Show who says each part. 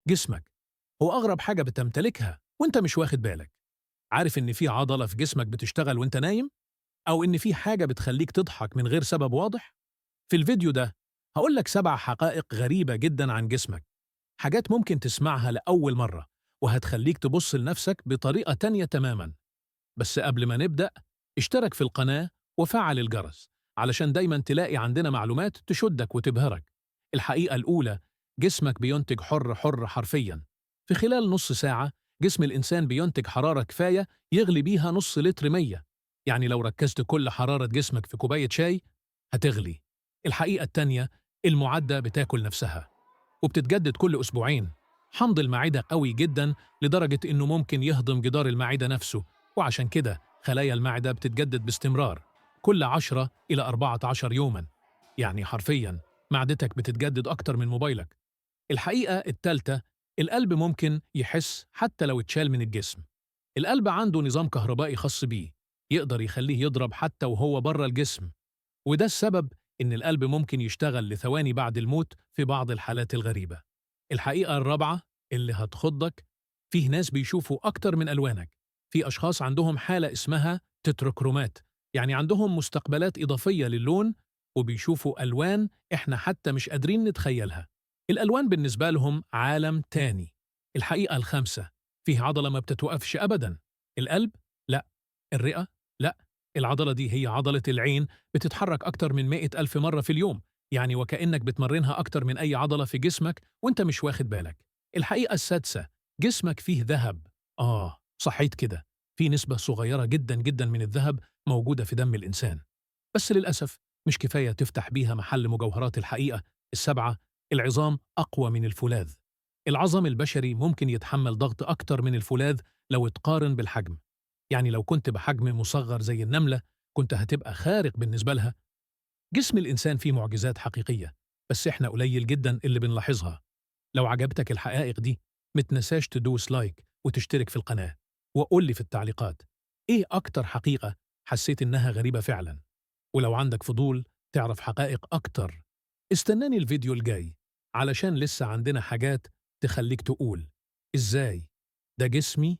Speaker 1: جسمك هو أغرب حاجة بتمتلكها وانت مش واخد بالك. عارف إن في عضلة في جسمك بتشتغل وانت نايم؟ أو إن في حاجة بتخليك تضحك من غير سبب واضح؟ في الفيديو ده هقولك 7 حقائق غريبة جدا عن جسمك، حاجات ممكن تسمعها لأول مرة وهتخليك تبص لنفسك بطريقة تانية تماما. بس قبل ما نبدأ، اشترك في القناة وفعل الجرس علشان دايما تلاقي عندنا معلومات تشدك وتبهرك. الحقيقة الأولى: جسمك بينتج حر حرفيا. في خلال نص ساعة جسم الإنسان بينتج حرارة كفاية يغلي بيها نص لتر مية. يعني لو ركزت كل حرارة جسمك في كوباية شاي هتغلي. الحقيقة التانية: المعدة بتاكل نفسها وبتتجدد كل أسبوعين. حمض المعدة قوي جدا لدرجة إنه ممكن يهضم جدار المعدة نفسه، وعشان كده خلايا المعدة بتتجدد باستمرار كل 10 إلى 14 يوما. يعني حرفيا معدتك بتتجدد أكتر من موبايلك. الحقيقة التالتة: القلب ممكن يحس حتى لو اتشال من الجسم. القلب عنده نظام كهربائي خاص بيه، يقدر يخليه يضرب حتى وهو بره الجسم، وده السبب إن القلب ممكن يشتغل لثواني بعد الموت في بعض الحالات الغريبة. الحقيقة الرابعة اللي هتخضك: فيه ناس بيشوفوا أكتر من ألوانك. في أشخاص عندهم حالة اسمها تتروكرومات، يعني عندهم مستقبلات إضافية للون وبيشوفوا ألوان إحنا حتى مش قادرين نتخيلها. الألوان بالنسبة لهم عالم تاني. الحقيقة الخامسة: فيه عضلة ما بتتوقفش أبدا. القلب؟ لا. الرئة؟ لا. العضلة دي هي عضلة العين، بتتحرك أكتر من 100,000 مرة في اليوم، يعني وكأنك بتمرنها أكتر من أي عضلة في جسمك وانت مش واخد بالك. الحقيقة السادسة: جسمك فيه ذهب. صحيت كده، في نسبة صغيرة جدا جدا من الذهب موجودة في دم الإنسان. بس للأسف مش كفاية تفتح بيها محل مجوهرات. الحقيقة السبعة: العظام أقوى من الفولاذ. العظم البشري ممكن يتحمل ضغط أكتر من الفولاذ لو اتقارن بالحجم. يعني لو كنت بحجم مصغر زي النملة كنت هتبقى خارق بالنسبة لها. جسم الإنسان فيه معجزات حقيقية، بس إحنا قليل جدا اللي بنلاحظها. لو عجبتك الحقائق دي متنساش تدوس لايك وتشترك في القناة، وقول لي في التعليقات إيه أكتر حقيقة حسيت إنها غريبة فعلا. ولو عندك فضول تعرف حقائق أكتر، استناني الفيديو الجاي علشان لسه عندنا حاجات تخليك تقول إزاي ده جسمي